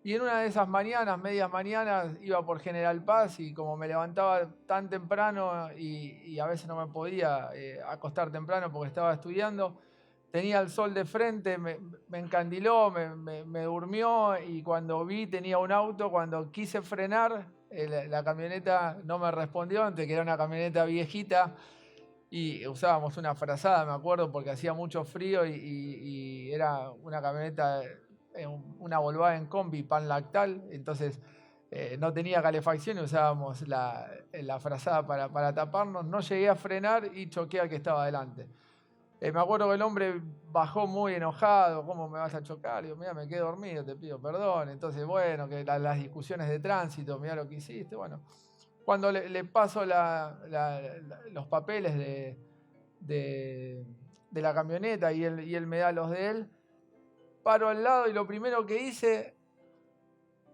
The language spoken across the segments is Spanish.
Y en una de esas mañanas, medias mañanas, iba por General Paz y como me levantaba tan temprano y a veces no me podía acostar temprano porque estaba estudiando, tenía el sol de frente, me encandiló, me durmió y cuando vi tenía un auto, cuando quise frenar, la camioneta no me respondió, antes que era una camioneta viejita y usábamos una frazada, me acuerdo, porque hacía mucho frío y era una camioneta, una Volkswagen Combi pan lactal, entonces no tenía calefacción y usábamos la frazada para taparnos. No llegué a frenar y choqué al que estaba adelante. Me acuerdo que el hombre bajó muy enojado, ¿cómo me vas a chocar? Digo, mira, me quedé dormido, te pido perdón. Entonces, bueno, que las discusiones de tránsito, mira lo que hiciste. Bueno, cuando le paso los papeles de, de la camioneta y él me da los de él, paro al lado y lo primero que hice,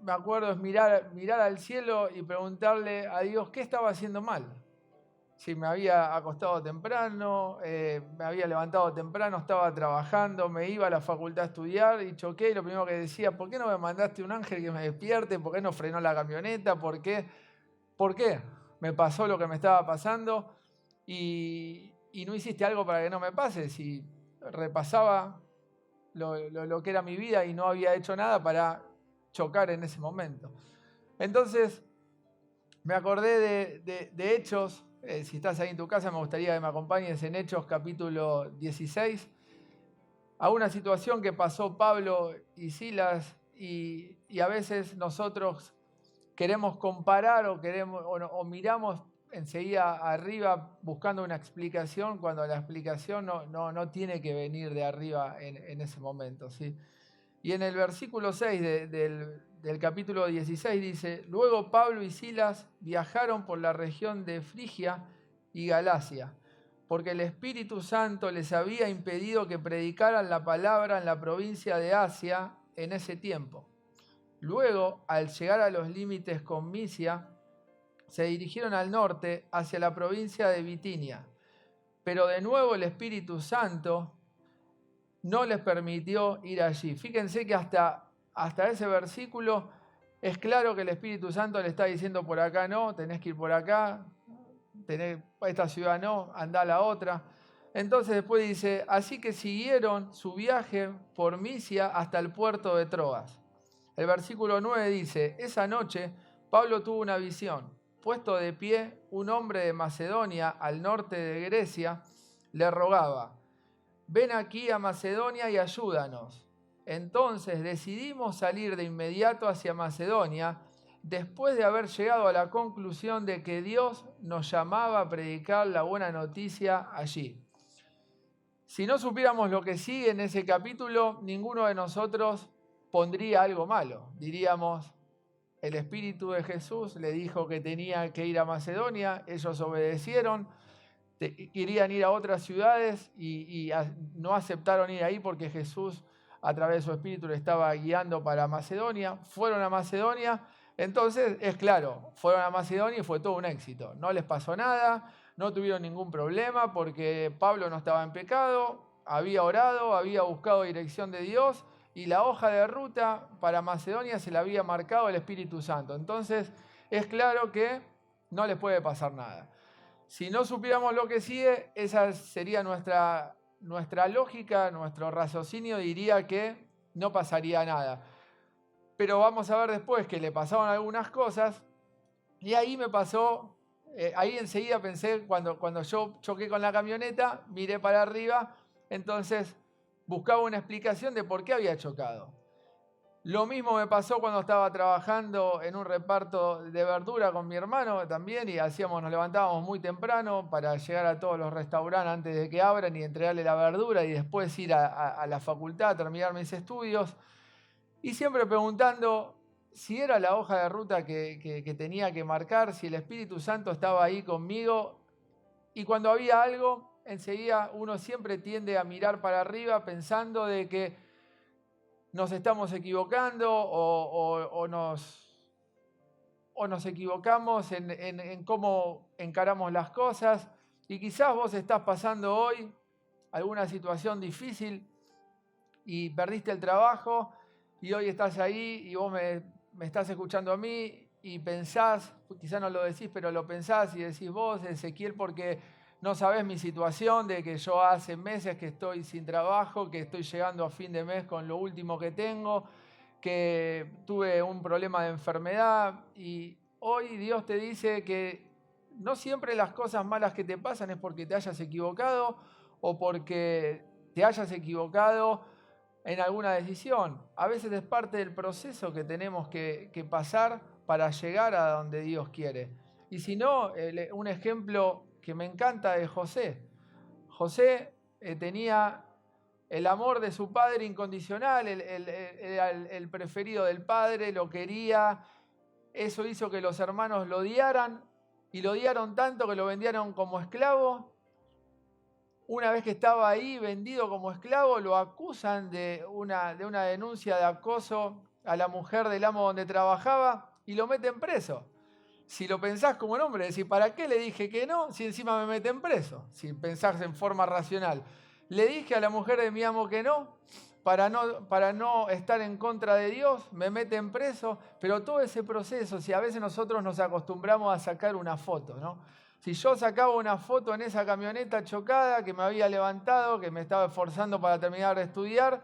me acuerdo, es mirar al cielo y preguntarle a Dios qué estaba haciendo mal. Si me había acostado temprano, me había levantado temprano, estaba trabajando, me iba a la facultad a estudiar y choqué y lo primero que decía, ¿por qué no me mandaste un ángel que me despierte? ¿Por qué no frenó la camioneta? ¿Por qué? ¿Por qué? Me pasó lo que me estaba pasando y no hiciste algo para que no me pase. Si repasaba lo que era mi vida y no había hecho nada para chocar en ese momento. Entonces me acordé de Hechos. Si estás ahí en tu casa, me gustaría que me acompañes en Hechos capítulo 16, a una situación que pasó Pablo y Silas y a veces nosotros queremos comparar o miramos enseguida arriba buscando una explicación cuando la explicación no tiene que venir de arriba en ese momento, ¿sí? Y en el versículo 6 del capítulo 16 dice, luego Pablo y Silas viajaron por la región de Frigia y Galacia, porque el Espíritu Santo les había impedido que predicaran la palabra en la provincia de Asia en ese tiempo. Luego, al llegar a los límites con Misia, se dirigieron al norte hacia la provincia de Bitinia. Pero de nuevo el Espíritu Santo no les permitió ir allí. Fíjense que hasta ese versículo es claro que el Espíritu Santo le está diciendo por acá no, tenés que ir por acá, esta ciudad no, andá a la otra. Entonces después dice, así que siguieron su viaje por Misia hasta el puerto de Troas. El versículo 9 dice, esa noche Pablo tuvo una visión. Puesto de pie, un hombre de Macedonia, al norte de Grecia, le rogaba, ven aquí a Macedonia y ayúdanos. Entonces decidimos salir de inmediato hacia Macedonia, después de haber llegado a la conclusión de que Dios nos llamaba a predicar la buena noticia allí. Si no supiéramos lo que sigue en ese capítulo, ninguno de nosotros pondría algo malo. Diríamos, el Espíritu de Jesús le dijo que tenía que ir a Macedonia, ellos obedecieron, querían ir a otras ciudades y no aceptaron ir ahí porque Jesús a través de su Espíritu le estaba guiando para Macedonia, fueron a Macedonia, entonces es claro, fueron a Macedonia y fue todo un éxito, no les pasó nada, no tuvieron ningún problema porque Pablo no estaba en pecado, había orado, había buscado dirección de Dios y la hoja de ruta para Macedonia se la había marcado el Espíritu Santo. Entonces es claro que no les puede pasar nada. Si no supiéramos lo que sigue, esa sería nuestra lógica, nuestro raciocinio diría que no pasaría nada. Pero vamos a ver después que le pasaron algunas cosas y ahí me pasó, ahí enseguida pensé, cuando yo choqué con la camioneta, miré para arriba, entonces buscaba una explicación de por qué había chocado. Lo mismo me pasó cuando estaba trabajando en un reparto de verdura con mi hermano también y nos levantábamos muy temprano para llegar a todos los restaurantes antes de que abran y entregarle la verdura y después ir a la facultad a terminar mis estudios. Y siempre preguntando si era la hoja de ruta que tenía que marcar, si el Espíritu Santo estaba ahí conmigo. Y cuando había algo, enseguida uno siempre tiende a mirar para arriba pensando de que nos estamos equivocando o nos equivocamos en cómo encaramos las cosas. Y quizás vos estás pasando hoy alguna situación difícil y perdiste el trabajo y hoy estás ahí y vos me estás escuchando a mí y pensás, quizás no lo decís, pero lo pensás y decís vos, Ezequiel, porque no sabés mi situación de que yo hace meses que estoy sin trabajo, que estoy llegando a fin de mes con lo último que tengo, que tuve un problema de enfermedad y hoy Dios te dice que no siempre las cosas malas que te pasan es porque te hayas equivocado o porque te hayas equivocado en alguna decisión. A veces es parte del proceso que tenemos que pasar para llegar a donde Dios quiere. Y si no, un ejemplo que me encanta de José. José tenía el amor de su padre incondicional, era el preferido del padre, lo quería. Eso hizo que los hermanos lo odiaran y lo odiaron tanto que lo vendieron como esclavo. Una vez que estaba ahí vendido como esclavo, lo acusan de una denuncia de acoso a la mujer del amo donde trabajaba y lo meten preso. Si lo pensás como un hombre, decís, ¿para qué le dije que no si encima me meten preso? Si pensás en forma racional. Le dije a la mujer de mi amo que no, para no estar en contra de Dios, me meten preso, pero todo ese proceso, si a veces nosotros nos acostumbramos a sacar una foto, ¿no? Si yo sacaba una foto en esa camioneta chocada que me había levantado, que me estaba esforzando para terminar de estudiar,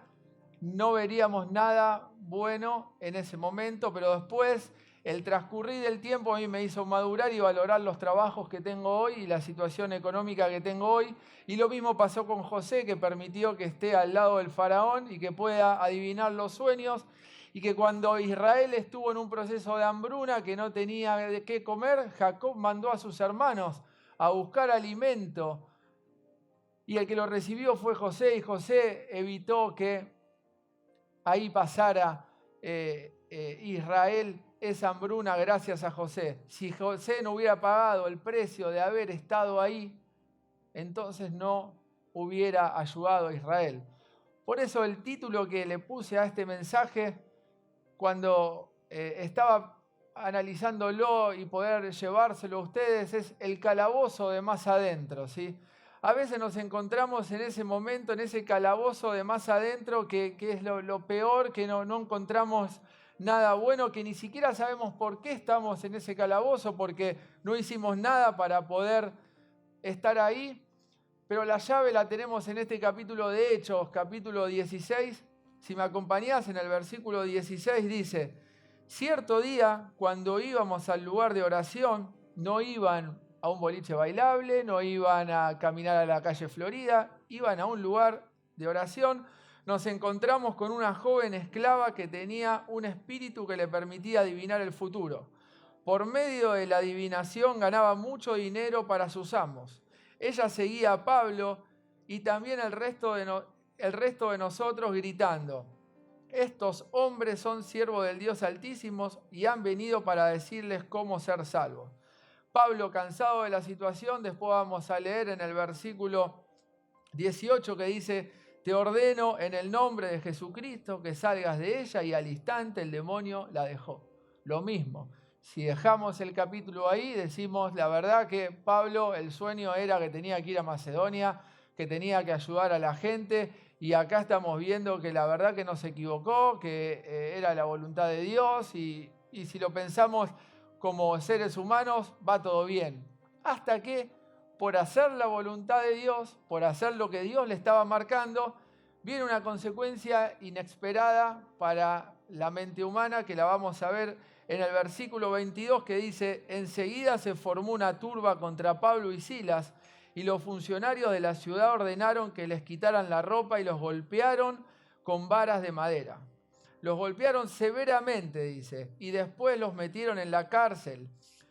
no veríamos nada bueno en ese momento, pero después el transcurrir del tiempo a mí me hizo madurar y valorar los trabajos que tengo hoy y la situación económica que tengo hoy. Y lo mismo pasó con José, que permitió que esté al lado del faraón y que pueda adivinar los sueños. Y que cuando Israel estuvo en un proceso de hambruna, que no tenía de qué comer, Jacob mandó a sus hermanos a buscar alimento. Y el que lo recibió fue José, y José evitó que ahí pasara Israel esa hambruna gracias a José. Si José no hubiera pagado el precio de haber estado ahí, entonces no hubiera ayudado a Israel. Por eso el título que le puse a este mensaje, cuando estaba analizándolo y poder llevárselo a ustedes, es el calabozo de más adentro, ¿sí? A veces nos encontramos en ese momento, en ese calabozo de más adentro, que es lo peor, que no encontramos nada bueno, que ni siquiera sabemos por qué estamos en ese calabozo, porque no hicimos nada para poder estar ahí. Pero la llave la tenemos en este capítulo de Hechos, capítulo 16. Si me acompañás, en el versículo 16 dice: cierto día, cuando íbamos al lugar de oración, no iban a un boliche bailable, no iban a caminar a la calle Florida, iban a un lugar de oración. Nos encontramos con una joven esclava que tenía un espíritu que le permitía adivinar el futuro. Por medio de la adivinación ganaba mucho dinero para sus amos. Ella seguía a Pablo y también el resto de nosotros gritando: estos hombres son siervos del Dios Altísimo y han venido para decirles cómo ser salvos. Pablo, cansado de la situación, después vamos a leer en el versículo 18 que dice: te ordeno en el nombre de Jesucristo que salgas de ella, y al instante el demonio la dejó. Lo mismo. Si dejamos el capítulo ahí, decimos la verdad que Pablo, el sueño era que tenía que ir a Macedonia, que tenía que ayudar a la gente, y acá estamos viendo que la verdad que no se equivocó, que era la voluntad de Dios, y si lo pensamos como seres humanos, va todo bien. Hasta que, por hacer la voluntad de Dios, por hacer lo que Dios le estaba marcando, viene una consecuencia inesperada para la mente humana, que la vamos a ver en el versículo 22, que dice: enseguida se formó una turba contra Pablo y Silas, y los funcionarios de la ciudad ordenaron que les quitaran la ropa y los golpearon con varas de madera. Los golpearon severamente, dice, y después los metieron en la cárcel.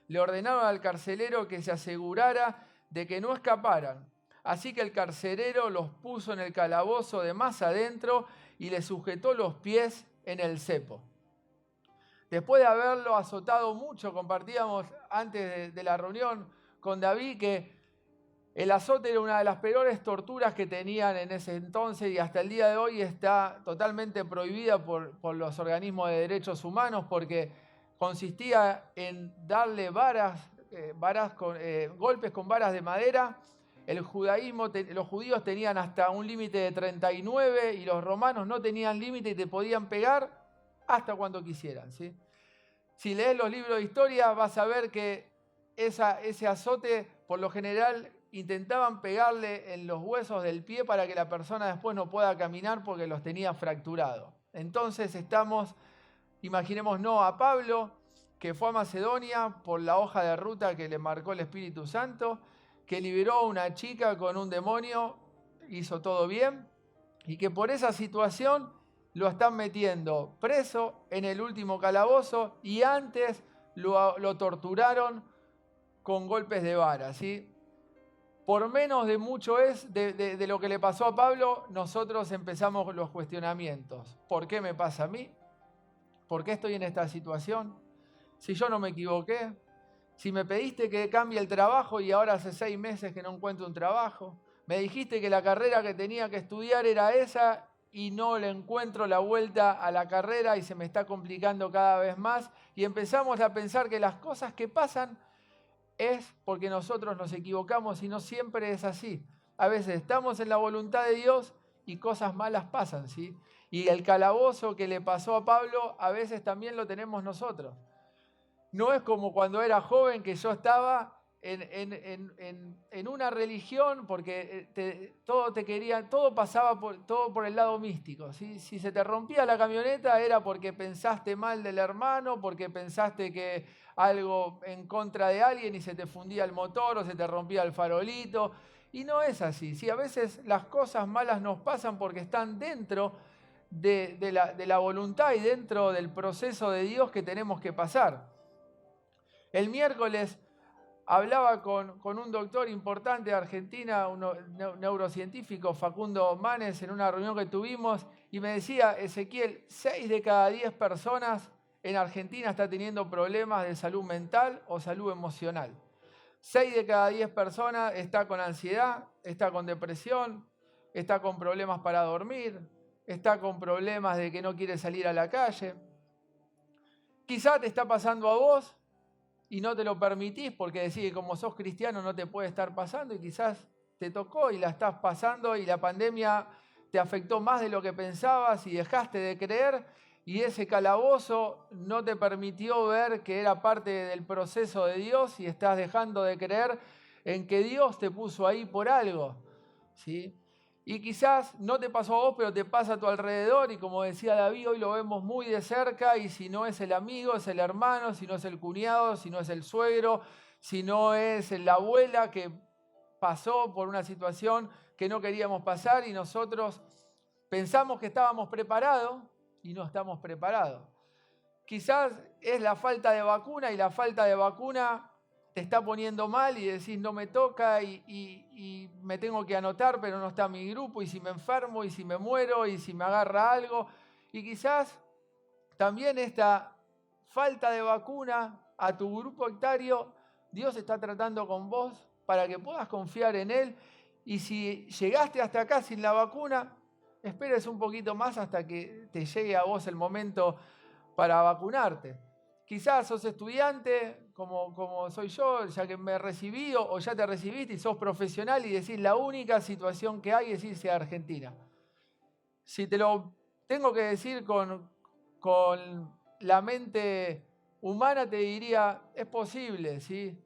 Le ordenaron al carcelero que se asegurara de que no escaparan. Así que el carcelero los puso en el calabozo de más adentro y les sujetó los pies en el cepo. Después de haberlo azotado mucho, compartíamos antes de la reunión con David que el azote era una de las peores torturas que tenían en ese entonces, y hasta el día de hoy está totalmente prohibida por los organismos de derechos humanos, porque consistía en darle golpes con varas de madera. Los judíos tenían hasta un límite de 39 y los romanos no tenían límite y te podían pegar hasta cuando quisieran, ¿sí? Si lees los libros de historia vas a ver que ese azote, por lo general, intentaban pegarle en los huesos del pie para que la persona después no pueda caminar porque los tenía fracturados. Entonces imaginémonos a Pablo, que fue a Macedonia por la hoja de ruta que le marcó el Espíritu Santo, que liberó a una chica con un demonio, hizo todo bien, y que por esa situación lo están metiendo preso en el último calabozo y antes lo torturaron con golpes de vara, ¿sí? Por menos de mucho de lo que le pasó a Pablo, nosotros empezamos los cuestionamientos. ¿Por qué me pasa a mí? ¿Por qué estoy en esta situación? Si yo no me equivoqué, si me pediste que cambie el trabajo y ahora hace 6 meses que no encuentro un trabajo, me dijiste que la carrera que tenía que estudiar era esa y no le encuentro la vuelta a la carrera y se me está complicando cada vez más y empezamos a pensar que las cosas que pasan es porque nosotros nos equivocamos y no siempre es así. A veces estamos en la voluntad de Dios y cosas malas pasan, ¿sí? Y el calabozo que le pasó a Pablo a veces también lo tenemos nosotros. No es como cuando era joven que yo estaba en una religión porque todo pasaba todo por el lado místico, ¿sí? Si se te rompía la camioneta era porque pensaste mal del hermano, porque pensaste que algo en contra de alguien y se te fundía el motor o se te rompía el farolito. Y no es así, ¿sí? A veces las cosas malas nos pasan porque están dentro de la voluntad y dentro del proceso de Dios que tenemos que pasar. El miércoles hablaba con un doctor importante de Argentina, un neurocientífico, Facundo Manes, en una reunión que tuvimos, y me decía, Ezequiel, 6 de cada 10 personas en Argentina está teniendo problemas de salud mental o salud emocional. 6 de cada 10 personas está con ansiedad, está con depresión, está con problemas para dormir, está con problemas de que no quiere salir a la calle. Quizá te está pasando a vos y no te lo permitís porque decís que como sos cristiano no te puede estar pasando y quizás te tocó y la estás pasando y la pandemia te afectó más de lo que pensabas y dejaste de creer y ese calabozo no te permitió ver que era parte del proceso de Dios y estás dejando de creer en que Dios te puso ahí por algo, ¿sí? Y quizás no te pasó a vos, pero te pasa a tu alrededor y como decía David, hoy lo vemos muy de cerca y si no es el amigo, es el hermano, si no es el cuñado, si no es el suegro, si no es la abuela que pasó por una situación que no queríamos pasar y nosotros pensamos que estábamos preparados y no estamos preparados. Quizás es la falta de vacuna y la falta de vacuna te está poniendo mal y decís no me toca y me tengo que anotar pero no está mi grupo y si me enfermo y si me muero y si me agarra algo. Y quizás también esta falta de vacuna a tu grupo etario, Dios está tratando con vos para que puedas confiar en Él y si llegaste hasta acá sin la vacuna, esperes un poquito más hasta que te llegue a vos el momento para vacunarte. Quizás sos estudiante, como soy yo, ya que me recibí o ya te recibiste y sos profesional y decís la única situación que hay es irse a Argentina. Si te lo tengo que decir con la mente humana, te diría, es posible, ¿sí?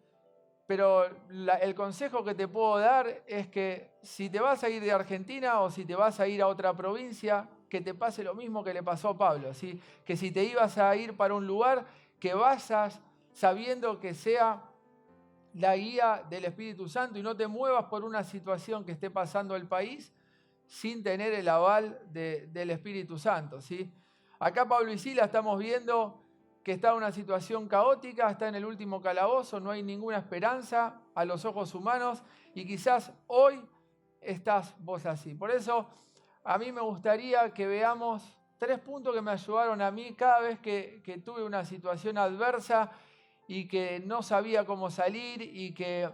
Pero el consejo que te puedo dar es que si te vas a ir de Argentina o si te vas a ir a otra provincia, que te pase lo mismo que le pasó a Pablo, ¿sí? Que si te ibas a ir para un lugar, que vayas sabiendo que sea la guía del Espíritu Santo y no te muevas por una situación que esté pasando el país sin tener el aval del Espíritu Santo, ¿sí? Acá Pablo y Sila estamos viendo que está en una situación caótica, está en el último calabozo, no hay ninguna esperanza a los ojos humanos y quizás hoy estás vos así. Por eso a mí me gustaría que veamos 3 puntos que me ayudaron a mí cada vez que tuve una situación adversa y que no sabía cómo salir y que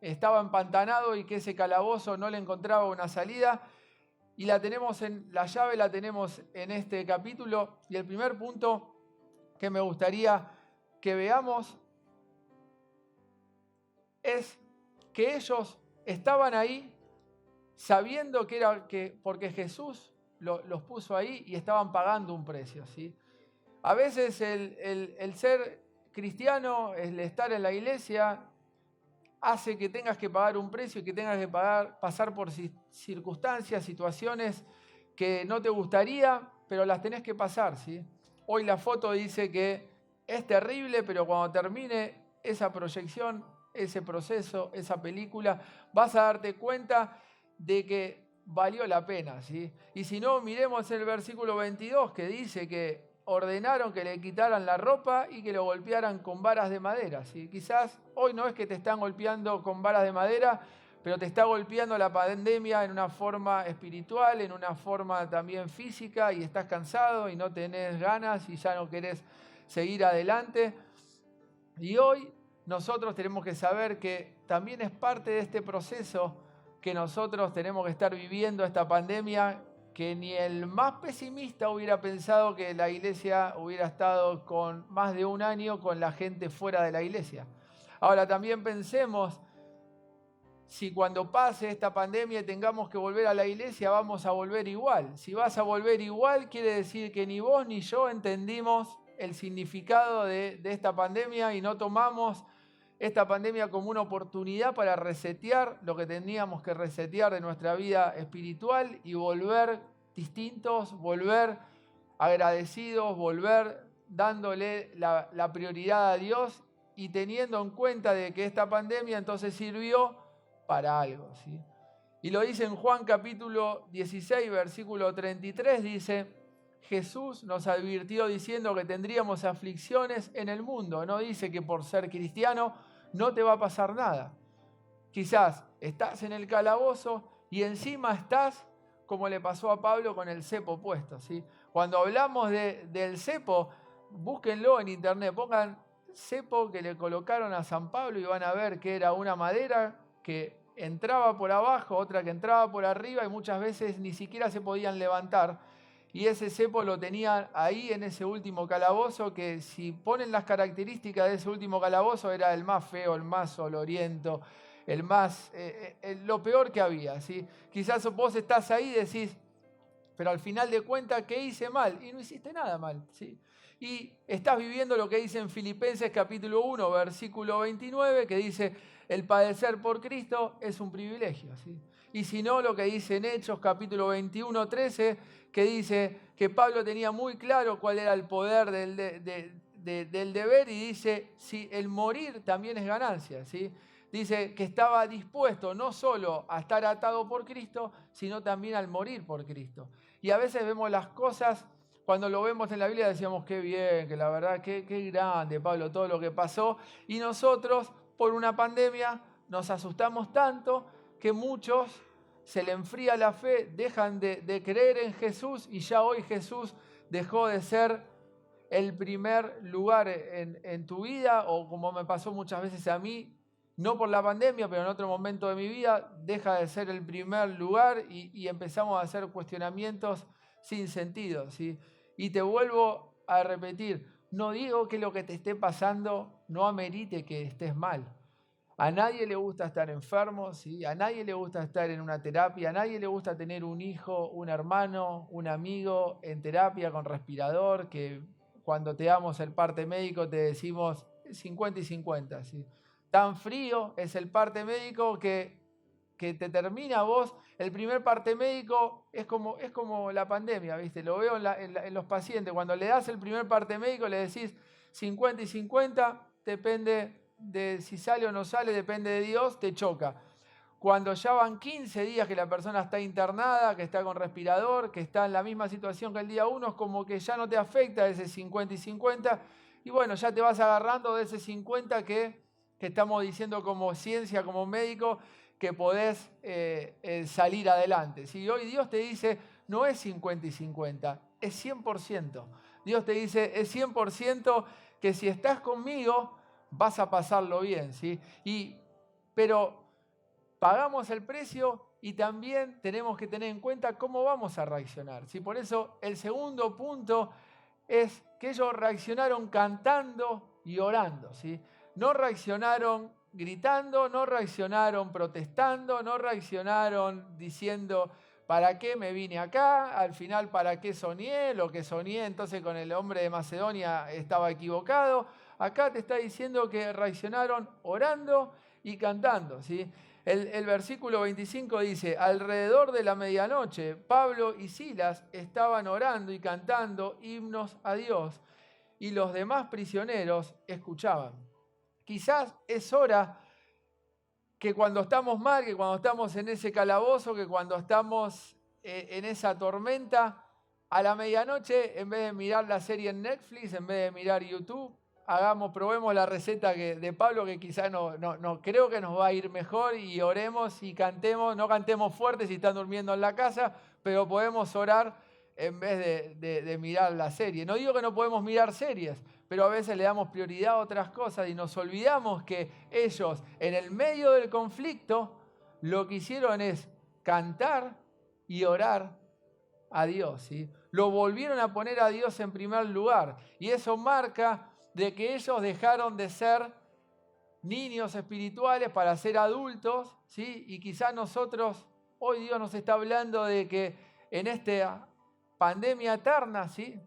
estaba empantanado y que ese calabozo no le encontraba una salida. Y la llave la tenemos en este capítulo. Y el primer punto que me gustaría que veamos es que ellos estaban ahí sabiendo porque Jesús los puso ahí y estaban pagando un precio, ¿sí? A veces el ser cristiano, el estar en la iglesia, hace que tengas que pagar un precio y que tengas que pasar por circunstancias, situaciones que no te gustaría, pero las tenés que pasar, ¿sí? Hoy la foto dice que es terrible, pero cuando termine esa proyección, ese proceso, esa película, vas a darte cuenta de que valió la pena, ¿sí? Y si no, miremos el versículo 22 que dice que ordenaron que le quitaran la ropa y que lo golpearan con varas de madera, ¿sí? Quizás hoy no es que te están golpeando con varas de madera, pero te está golpeando la pandemia en una forma espiritual, en una forma también física, y estás cansado y no tenés ganas y ya no querés seguir adelante. Y hoy nosotros tenemos que saber que también es parte de este proceso que nosotros tenemos que estar viviendo esta pandemia, que ni el más pesimista hubiera pensado que la iglesia hubiera estado con más de un año con la gente fuera de la iglesia. Ahora también pensemos, si cuando pase esta pandemia y tengamos que volver a la iglesia, vamos a volver igual. Si vas a volver igual, quiere decir que ni vos ni yo entendimos el significado de esta pandemia y no tomamos esta pandemia como una oportunidad para resetear lo que teníamos que resetear de nuestra vida espiritual y volver distintos, volver agradecidos, volver dándole la prioridad a Dios y teniendo en cuenta de que esta pandemia entonces sirvió para algo, ¿sí? Y lo dice en Juan capítulo 16, versículo 33, dice: Jesús nos advirtió diciendo que tendríamos aflicciones en el mundo. No dice que por ser cristiano no te va a pasar nada. Quizás estás en el calabozo y encima estás como le pasó a Pablo con el cepo puesto, ¿sí? Cuando hablamos del cepo, búsquenlo en internet, pongan cepo que le colocaron a San Pablo y van a ver que era una madera que entraba por abajo, otra que entraba por arriba y muchas veces ni siquiera se podían levantar. Y ese cepo lo tenían ahí en ese último calabozo, que si ponen las características de ese último calabozo era el más feo, el más oloriento, el más, lo peor que había, ¿sí? Quizás vos estás ahí y decís, pero al final de cuentas, ¿qué hice mal? Y no hiciste nada mal, ¿sí? Y estás viviendo lo que dice en Filipenses capítulo 1, versículo 29, que dice: el padecer por Cristo es un privilegio, ¿sí? Y si no, lo que dice en Hechos capítulo 21, 13, que dice que Pablo tenía muy claro cuál era el poder del deber, y dice, si el morir también es ganancia, ¿sí? Dice que estaba dispuesto no solo a estar atado por Cristo, sino también al morir por Cristo. Y a veces vemos las cosas, cuando lo vemos en la Biblia decíamos, qué bien, que la verdad, qué grande, Pablo, todo lo que pasó. Y nosotros, por una pandemia, nos asustamos tanto que muchos se le enfría la fe, dejan de creer en Jesús, y ya hoy Jesús dejó de ser el primer lugar en tu vida, o como me pasó muchas veces a mí, no por la pandemia, pero en otro momento de mi vida, deja de ser el primer lugar y empezamos a hacer cuestionamientos sin sentido, ¿sí? Y te vuelvo a repetir, no digo que lo que te esté pasando no amerite que estés mal. A nadie le gusta estar enfermo, ¿sí? A nadie le gusta estar en una terapia, a nadie le gusta tener un hijo, un hermano, un amigo en terapia con respirador, que cuando te damos el parte médico te decimos 50 y 50, ¿sí? Tan frío es el parte médico que te termina vos. El primer parte médico es como la pandemia, ¿viste? Lo veo en los pacientes. Cuando le das el primer parte médico le decís 50 y 50, depende de si sale o no sale, depende de Dios, te choca. Cuando ya van 15 días que la persona está internada, que está con respirador, que está en la misma situación que el día 1, es como que ya no te afecta ese 50 y 50. Y bueno, ya te vas agarrando de ese 50 que estamos diciendo como ciencia, como médico, que podés salir adelante. Si hoy Dios te dice, no es 50 y 50, es 100%. Dios te dice, es 100% que si estás conmigo vas a pasarlo bien, ¿sí? Pero pagamos el precio y también tenemos que tener en cuenta cómo vamos a reaccionar, ¿sí? Por eso el segundo punto es que ellos reaccionaron cantando y orando, ¿sí? No reaccionaron gritando, no reaccionaron protestando, no reaccionaron diciendo, ¿para qué me vine acá? Al final, ¿para qué soñé? Lo que soñé entonces con el hombre de Macedonia estaba equivocado. Acá te está diciendo que reaccionaron orando y cantando, ¿sí? El versículo 25 dice, alrededor de la medianoche, Pablo y Silas estaban orando y cantando himnos a Dios y los demás prisioneros escuchaban. Quizás es hora que cuando estamos mal, que cuando estamos en ese calabozo, que cuando estamos en esa tormenta, a la medianoche, en vez de mirar la serie en Netflix, en vez de mirar YouTube, probemos la receta de Pablo, que quizás no creo que nos va a ir mejor, y oremos y cantemos, no cantemos fuerte si están durmiendo en la casa, pero podemos orar en vez de mirar la serie. No digo que no podemos mirar series, pero a veces le damos prioridad a otras cosas y nos olvidamos que ellos, en el medio del conflicto, lo que hicieron es cantar y orar a Dios, ¿sí? Lo volvieron a poner a Dios en primer lugar. Y eso marca de que ellos dejaron de ser niños espirituales para ser adultos, ¿sí? Y quizás nosotros, hoy Dios nos está hablando de que en esta pandemia eterna, ¿sí?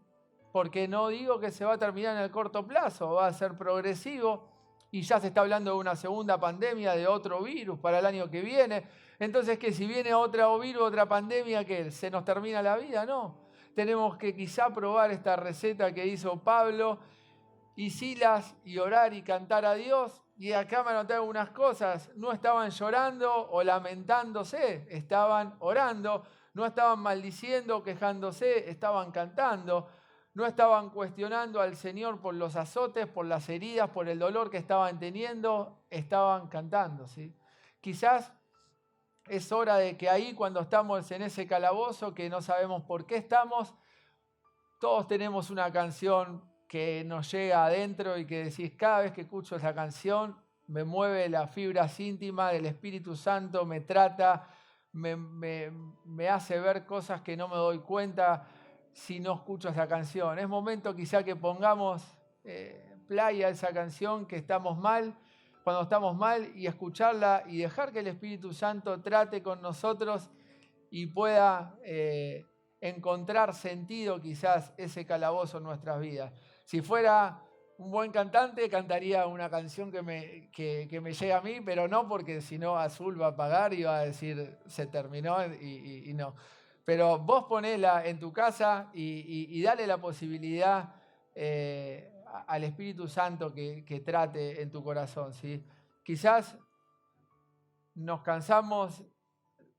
Porque no digo que se va a terminar en el corto plazo, va a ser progresivo y ya se está hablando de una segunda pandemia, de otro virus para el año que viene. Entonces, que si viene otro virus, otra pandemia, ¿que se nos termina la vida? No. Tenemos que quizá probar esta receta que hizo Pablo y Silas y orar y cantar a Dios. Y acá me anoté algunas cosas. No estaban llorando o lamentándose, estaban orando. No estaban maldiciendo, quejándose, estaban cantando. No estaban cuestionando al Señor por los azotes, por las heridas, por el dolor que estaban teniendo, estaban cantando, ¿sí? Quizás es hora de que ahí, cuando estamos en ese calabozo, que no sabemos por qué estamos, todos tenemos una canción que nos llega adentro y que decís, cada vez que escucho esa canción, me mueve las fibras íntimas del Espíritu Santo, me trata, me hace ver cosas que no me doy cuenta si no escucho esa canción. Es momento quizá que pongamos play a esa canción, que estamos mal, cuando estamos mal, y escucharla y dejar que el Espíritu Santo trate con nosotros y pueda encontrar sentido quizás ese calabozo en nuestras vidas. Si fuera un buen cantante, cantaría una canción que me llega a mí, pero no, porque si no Azul va a pagar y va a decir se terminó y no. Pero vos ponela en tu casa y dale la posibilidad al Espíritu Santo que trate en tu corazón, ¿sí? Quizás nos cansamos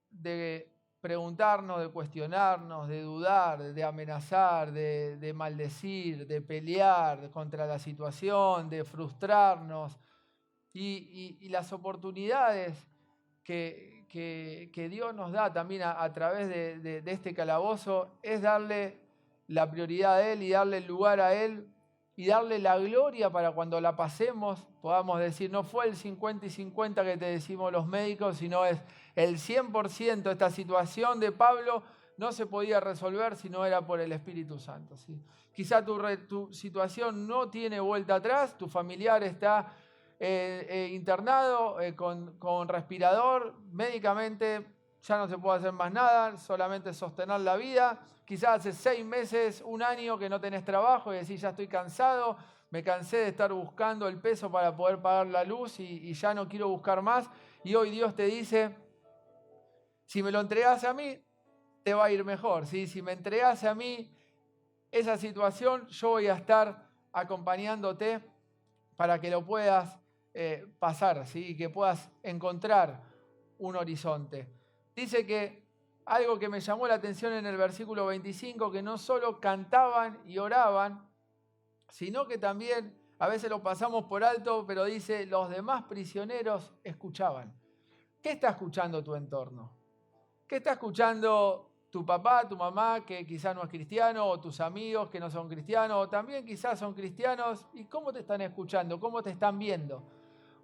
de preguntarnos, de cuestionarnos, de dudar, de amenazar, de maldecir, de pelear contra la situación, de frustrarnos. Y las oportunidades que Dios nos da también a través de este calabozo es darle la prioridad a Él y darle el lugar a Él y darle la gloria para cuando la pasemos podamos decir, no fue el 50 y 50 que te decimos los médicos, sino es el 100%. Esta situación de Pablo no se podía resolver si no era por el Espíritu Santo, ¿sí? Quizá tu situación no tiene vuelta atrás, tu familiar está internado con respirador, médicamente ya no se puede hacer más nada, solamente sostener la vida. Quizás hace 6 meses, un año que no tenés trabajo y decís, ya estoy cansado, me cansé de estar buscando el peso para poder pagar la luz y ya no quiero buscar más. Y hoy Dios te dice, si me lo entregás a mí, te va a ir mejor, ¿sí? Si me entregás a mí esa situación, yo voy a estar acompañándote para que lo puedas pasar, ¿sí? Que puedas encontrar un horizonte. Dice que algo que me llamó la atención en el versículo 25, que no solo cantaban y oraban, sino que también, a veces lo pasamos por alto, pero dice, los demás prisioneros escuchaban. ¿Qué está escuchando tu entorno? ¿Qué está escuchando tu papá, tu mamá, que quizás no es cristiano, o tus amigos que no son cristianos, o también quizás son cristianos? ¿Y cómo te están escuchando? ¿Cómo te están viendo?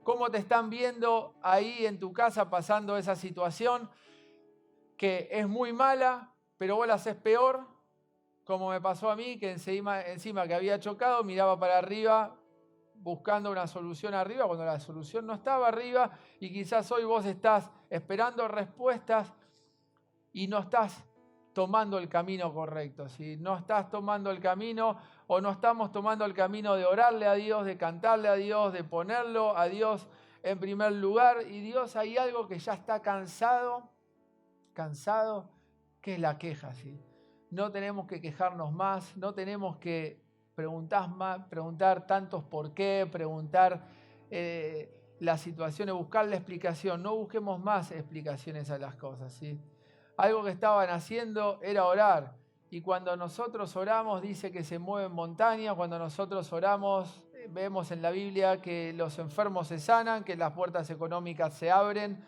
¿Cómo te están viendo ahí en tu casa pasando esa situación que es muy mala, pero vos la haces peor? Como me pasó a mí, que encima que había chocado, miraba para arriba buscando una solución arriba, cuando la solución no estaba arriba, y quizás hoy vos estás esperando respuestas y no estás tomando el camino correcto, ¿sí? No estás tomando el camino o no estamos tomando el camino de orarle a Dios, de cantarle a Dios, de ponerlo a Dios en primer lugar. Y Dios, hay algo que ya está cansado, que es la queja, ¿sí? No tenemos que quejarnos más, no tenemos que preguntar tantos por qué, preguntar las situaciones, buscarle explicación. No busquemos más explicaciones a las cosas, ¿sí? Algo que estaban haciendo era orar. Y cuando nosotros oramos, dice que se mueven montañas. Cuando nosotros oramos, vemos en la Biblia que los enfermos se sanan, que las puertas económicas se abren,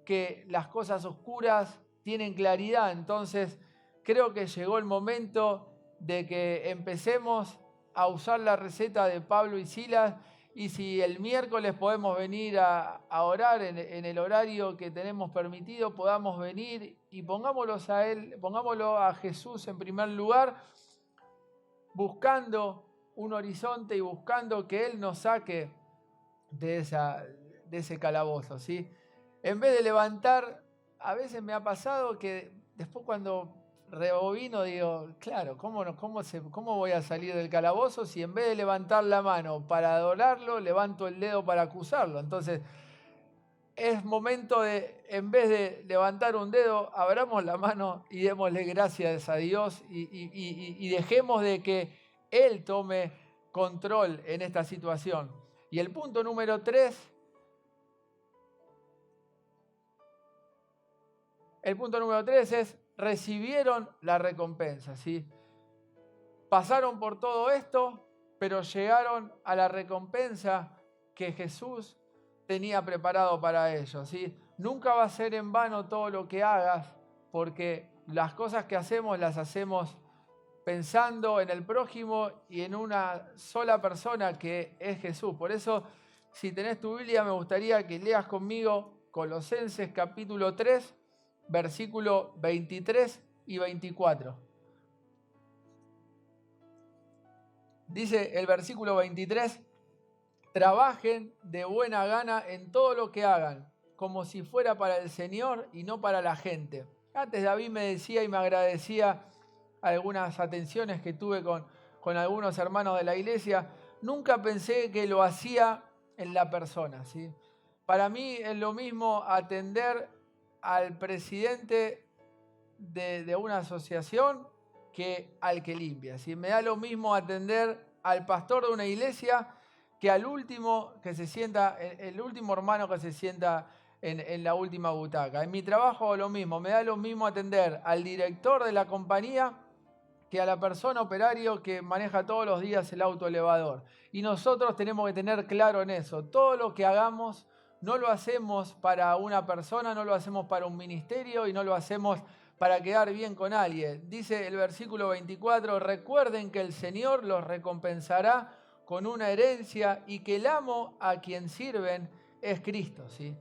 que las cosas oscuras tienen claridad. Entonces, creo que llegó el momento de que empecemos a usar la receta de Pablo y Silas. Y si el miércoles podemos venir a orar en el horario que tenemos permitido, podamos venir y pongámoslo a Jesús en primer lugar, buscando un horizonte y buscando que Él nos saque de ese calabozo, ¿sí? En vez de levantar, a veces me ha pasado que después cuando rebobino digo, claro, ¿cómo voy a salir del calabozo si en vez de levantar la mano para adorarlo, levanto el dedo para acusarlo? Entonces, es momento de, en vez de levantar un dedo, abramos la mano y démosle gracias a Dios y dejemos de que Él tome control en esta situación. Y el punto número 3, es recibieron la recompensa, ¿sí? Pasaron por todo esto, pero llegaron a la recompensa que Jesús tenía preparado para ellos, ¿sí? Nunca va a ser en vano todo lo que hagas, porque las cosas que hacemos las hacemos pensando en el prójimo y en una sola persona que es Jesús. Por eso, si tenés tu Biblia, me gustaría que leas conmigo Colosenses capítulo 3, versículo 23 y 24. Dice el versículo 23, trabajen de buena gana en todo lo que hagan, como si fuera para el Señor y no para la gente. Antes David me decía y me agradecía algunas atenciones que tuve con algunos hermanos de la iglesia. Nunca pensé que lo hacía en la persona, ¿sí? Para mí es lo mismo atender al presidente de una asociación que al que limpia, ¿sí? Me da lo mismo atender al pastor de una iglesia que al último que se sienta, el último hermano que se sienta en la última butaca. En mi trabajo lo mismo, me da lo mismo atender al director de la compañía que a la persona operario que maneja todos los días el auto elevador. Y nosotros tenemos que tener claro en eso, todo lo que hagamos no lo hacemos para una persona, no lo hacemos para un ministerio y no lo hacemos para quedar bien con alguien. Dice el versículo 24, recuerden que el Señor los recompensará con una herencia y que el amo a quien sirven es Cristo, ¿sí?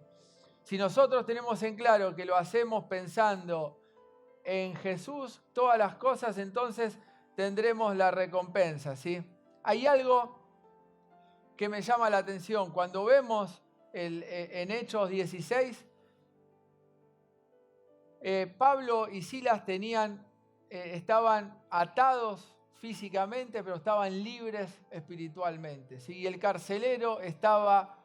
Si nosotros tenemos en claro que lo hacemos pensando en Jesús, todas las cosas, entonces tendremos la recompensa, ¿sí? Hay algo que me llama la atención. Cuando vemos en Hechos 16, Pablo y Silas estaban atados físicamente, pero estaban libres espiritualmente, ¿sí? Y el carcelero estaba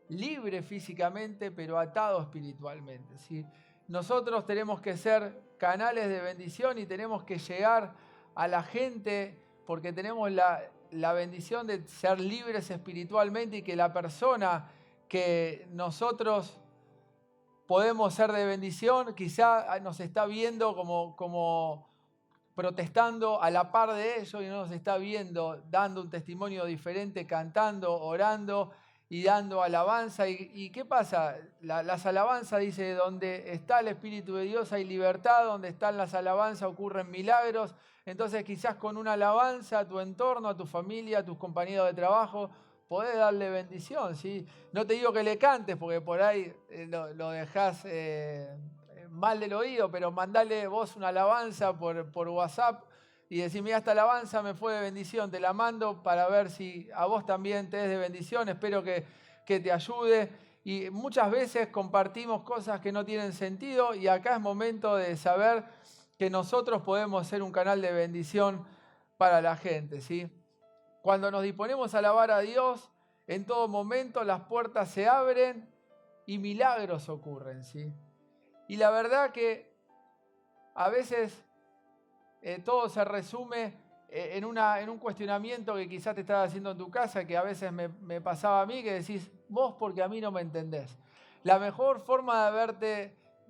libre físicamente, pero atado espiritualmente, ¿sí? Nosotros tenemos que ser canales de bendición y tenemos que llegar a la gente porque tenemos la bendición de ser libres espiritualmente y que la persona que nosotros podemos ser de bendición, quizá nos está viendo como protestando a la par de ellos y no nos está viendo dando un testimonio diferente, cantando, orando y dando alabanza. ¿Y qué pasa? Las alabanzas, dice, donde está el Espíritu de Dios hay libertad, donde están las alabanzas ocurren milagros. Entonces quizás con una alabanza a tu entorno, a tu familia, a tus compañeros de trabajo, podés darle bendición, ¿sí? No te digo que le cantes, porque por ahí lo dejás mal del oído, pero mandale vos una alabanza por WhatsApp y decir, mira, esta alabanza me fue de bendición, te la mando para ver si a vos también te es de bendición, espero que te ayude. y muchas veces compartimos cosas que no tienen sentido y acá es momento de saber que nosotros podemos ser un canal de bendición para la gente, ¿sí? Cuando nos disponemos a alabar a Dios, en todo momento las puertas se abren y milagros ocurren, ¿sí? Y la verdad que a veces todo se resume en un cuestionamiento que quizás te estás haciendo en tu casa, que a veces me pasaba a mí, que decís, vos porque a mí no me entendés. La mejor forma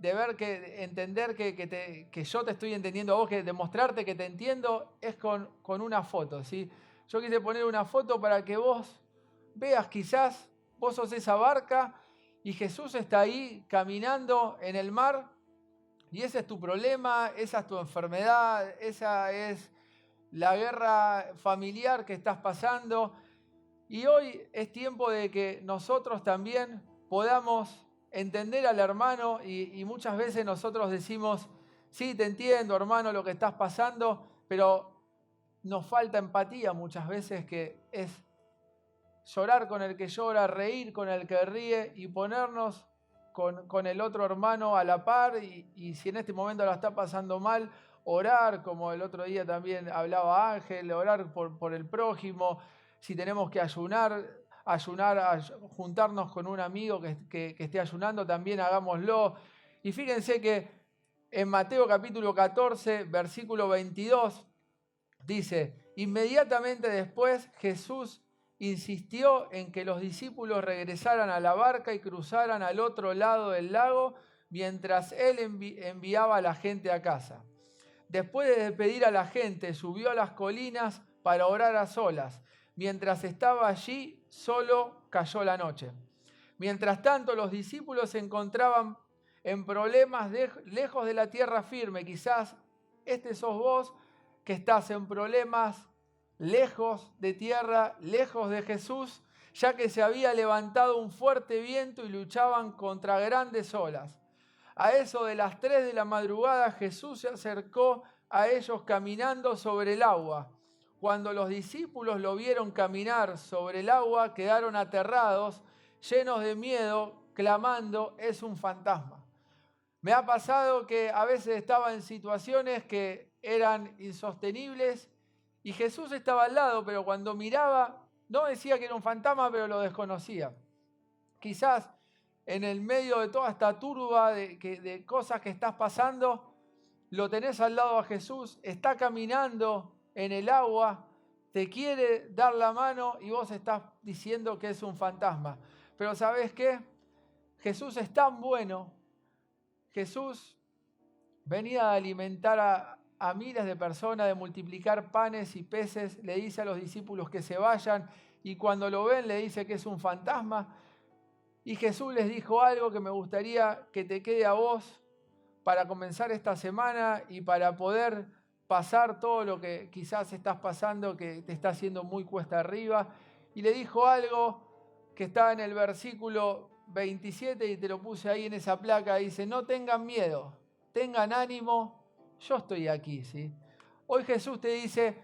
entender que yo te estoy entendiendo a vos, que demostrarte que te entiendo, es con una foto, ¿sí? Yo quise poner una foto para que vos veas, quizás vos sos esa barca y Jesús está ahí caminando en el mar y ese es tu problema, esa es tu enfermedad, esa es la guerra familiar que estás pasando. Y hoy es tiempo de que nosotros también podamos entender al hermano y muchas veces nosotros decimos, sí, te entiendo hermano lo que estás pasando, pero nos falta empatía muchas veces, que es llorar con el que llora, reír con el que ríe y ponernos con el otro hermano a la par y si en este momento la está pasando mal, orar, como el otro día también hablaba Ángel, orar por el prójimo, si tenemos que ayunar, juntarnos con un amigo que esté ayunando, también hagámoslo. Y fíjense que en Mateo capítulo 14, versículo 22, dice, inmediatamente después Jesús insistió en que los discípulos regresaran a la barca y cruzaran al otro lado del lago mientras él enviaba a la gente a casa. Después de despedir a la gente, subió a las colinas para orar a solas. Mientras estaba allí, solo cayó la noche. Mientras tanto, los discípulos se encontraban en problemas lejos de la tierra firme. Quizás sos vos que estás en problemas lejos de tierra, lejos de Jesús, ya que se había levantado un fuerte viento y luchaban contra grandes olas. A eso de las 3 de la madrugada Jesús se acercó a ellos caminando sobre el agua. Cuando los discípulos lo vieron caminar sobre el agua, quedaron aterrados, llenos de miedo, clamando, es un fantasma. Me ha pasado que a veces estaba en situaciones que eran insostenibles y Jesús estaba al lado, pero cuando miraba, no decía que era un fantasma, pero lo desconocía. Quizás en el medio de toda esta turba de cosas que estás pasando, lo tenés al lado a Jesús, está caminando en el agua, te quiere dar la mano y vos estás diciendo que es un fantasma. Pero ¿sabés qué? Jesús es tan bueno. Jesús venía a alimentar a miles de personas, de multiplicar panes y peces, le dice a los discípulos que se vayan y cuando lo ven le dice que es un fantasma. Y Jesús les dijo algo que me gustaría que te quede a vos para comenzar esta semana y para poder pasar todo lo que quizás estás pasando, que te está haciendo muy cuesta arriba. Y le dijo algo que está en el versículo 27 y te lo puse ahí en esa placa. Dice, no tengan miedo, tengan ánimo, yo estoy aquí, ¿sí? Hoy Jesús te dice,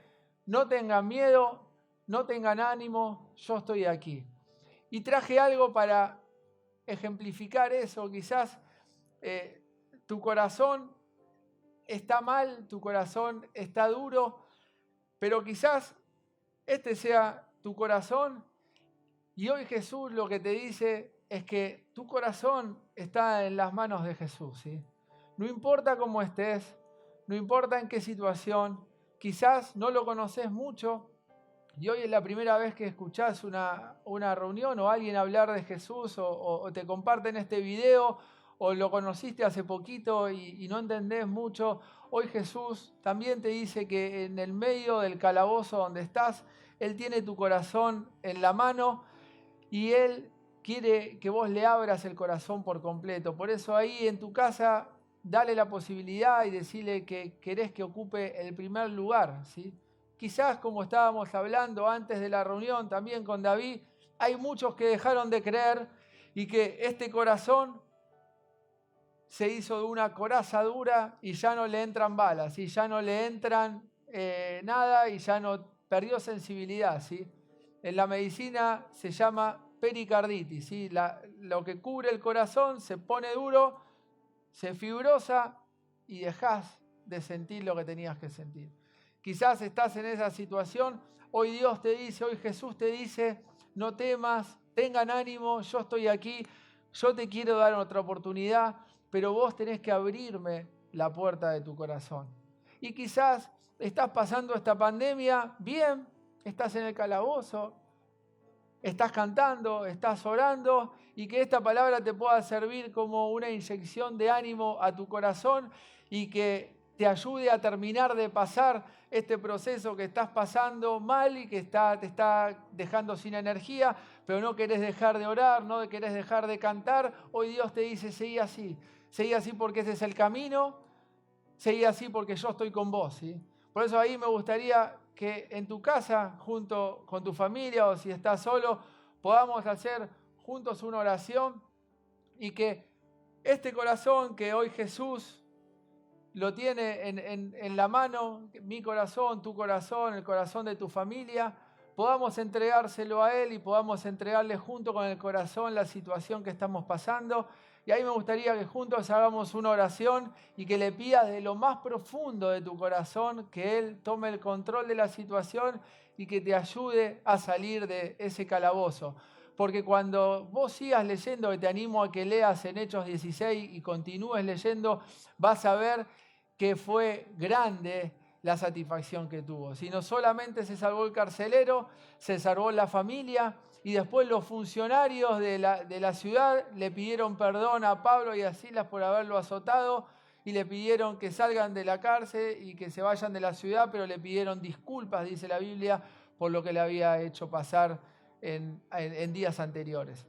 no tengan miedo, no tengan ánimo, yo estoy aquí. Y traje algo para ejemplificar eso. Quizás tu corazón está mal, tu corazón está duro, pero quizás este sea tu corazón y hoy Jesús lo que te dice es que tu corazón está en las manos de Jesús, ¿sí? No importa cómo estés, no importa en qué situación, quizás no lo conoces mucho y hoy es la primera vez que escuchás una reunión o alguien hablar de Jesús o te comparten este video o lo conociste hace poquito y no entendés mucho. Hoy Jesús también te dice que en el medio del calabozo donde estás, Él tiene tu corazón en la mano y Él quiere que vos le abras el corazón por completo. Por eso ahí en tu casa, dale la posibilidad y decirle que querés que ocupe el primer lugar, ¿sí? Quizás, como estábamos hablando antes de la reunión también con David, hay muchos que dejaron de creer y que este corazón se hizo de una coraza dura y ya no le entran balas, y ya no le entran nada y ya no perdió sensibilidad, ¿sí? En la medicina se llama pericarditis, ¿sí? Lo que cubre el corazón se pone duro, se fibrosa y dejas de sentir lo que tenías que sentir. Quizás estás en esa situación, hoy Dios te dice, hoy Jesús te dice, no temas, tengan ánimo, yo estoy aquí, yo te quiero dar otra oportunidad, pero vos tenés que abrirme la puerta de tu corazón. Y quizás estás pasando esta pandemia bien, estás en el calabozo, estás cantando, estás orando, y que esta palabra te pueda servir como una inyección de ánimo a tu corazón y que te ayude a terminar de pasar este proceso que estás pasando mal y que te está dejando sin energía, pero no querés dejar de orar, no querés dejar de cantar. Hoy Dios te dice, seguí así porque ese es el camino, seguí así porque yo estoy con vos, ¿sí? Por eso ahí me gustaría que en tu casa, junto con tu familia o si estás solo, podamos hacer juntos una oración y que este corazón que hoy Jesús lo tiene en la mano, mi corazón, tu corazón, el corazón de tu familia, podamos entregárselo a Él y podamos entregarle junto con el corazón la situación que estamos pasando. Y ahí me gustaría que juntos hagamos una oración y que le pidas de lo más profundo de tu corazón que Él tome el control de la situación y que te ayude a salir de ese calabozo. Porque cuando vos sigas leyendo, que te animo a que leas en Hechos 16 y continúes leyendo, vas a ver que fue grande la satisfacción que tuvo. Si no solamente se salvó el carcelero, se salvó la familia y después los funcionarios de la ciudad le pidieron perdón a Pablo y a Silas por haberlo azotado y le pidieron que salgan de la cárcel y que se vayan de la ciudad, pero le pidieron disculpas, dice la Biblia, por lo que le había hecho pasar en días anteriores.